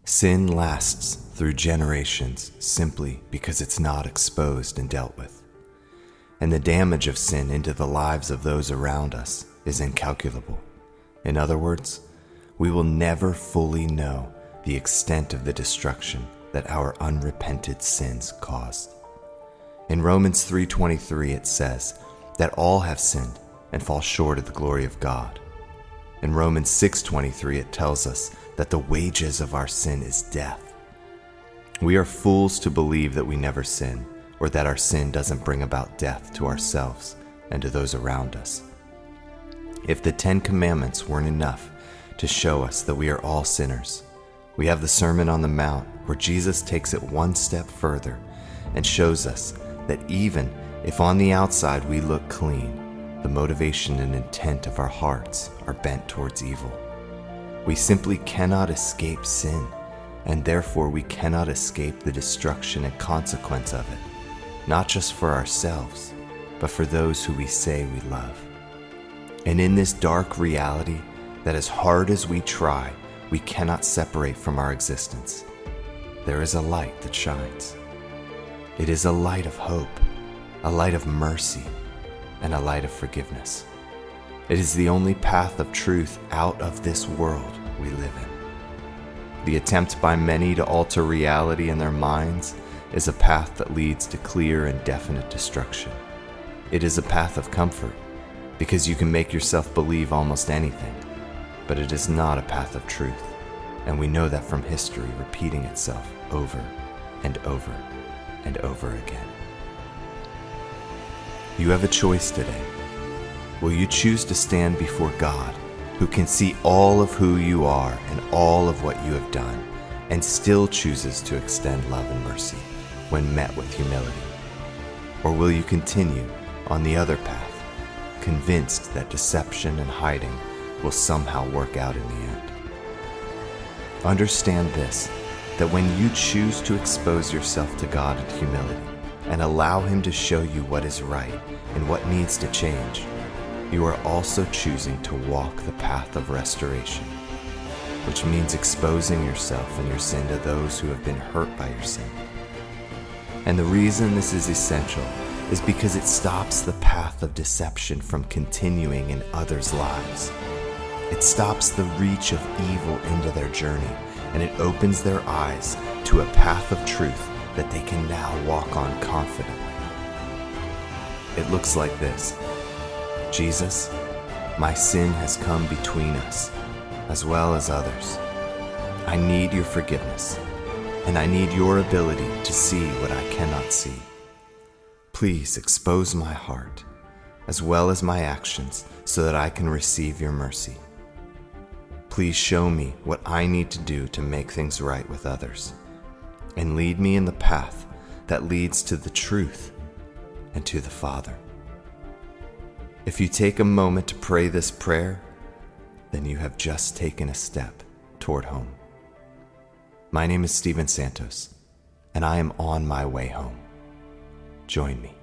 Sin lasts through generations simply because it's not exposed and dealt with. And the damage of sin into the lives of those around us is incalculable. In other words, we will never fully know the extent of the destruction that our unrepented sins caused. In Romans 3:23 it says that all have sinned and fall short of the glory of God. In Romans 6:23 it tells us that the wages of our sin is death. We are fools to believe that we never sin, or that our sin doesn't bring about death to ourselves and to those around us. If the 10 Commandments weren't enough to show us that we are all sinners, we have the Sermon on the Mount, where Jesus takes it one step further and shows us that even if on the outside we look clean, the motivation and intent of our hearts are bent towards evil. We simply cannot escape sin, and therefore we cannot escape the destruction and consequence of it, not just for ourselves, but for those who we say we love. And in this dark reality, that as hard as we try, we cannot separate from our existence, there is a light that shines. It is a light of hope, a light of mercy, and a light of forgiveness. It is the only path of truth out of this world we live in. The attempt by many to alter reality in their minds is a path that leads to clear and definite destruction. It is a path of comfort, because you can make yourself believe almost anything, but it is not a path of truth, and we know that from history repeating itself over and over and over again. You have a choice today. Will you choose to stand before God, who can see all of who you are and all of what you have done, and still chooses to extend love and mercy when met with humility? Or will you continue on the other path, convinced that deception and hiding will somehow work out in the end? Understand this, that when you choose to expose yourself to God in humility and allow Him to show you what is right and what needs to change, you are also choosing to walk the path of restoration, which means exposing yourself and your sin to those who have been hurt by your sin. And the reason this is essential is because it stops the path of deception from continuing in others' lives. It stops the reach of evil into their journey, and it opens their eyes to a path of truth that they can now walk on confidently. It looks like this: Jesus, my sin has come between us, as well as others. I need your forgiveness, and I need your ability to see what I cannot see. Please expose my heart, as well as my actions, so that I can receive your mercy. Please show me what I need to do to make things right with others, and lead me in the path that leads to the truth and to the Father. If you take a moment to pray this prayer, then you have just taken a step toward home. My name is Steven Santos, and I am on my way home. Join me.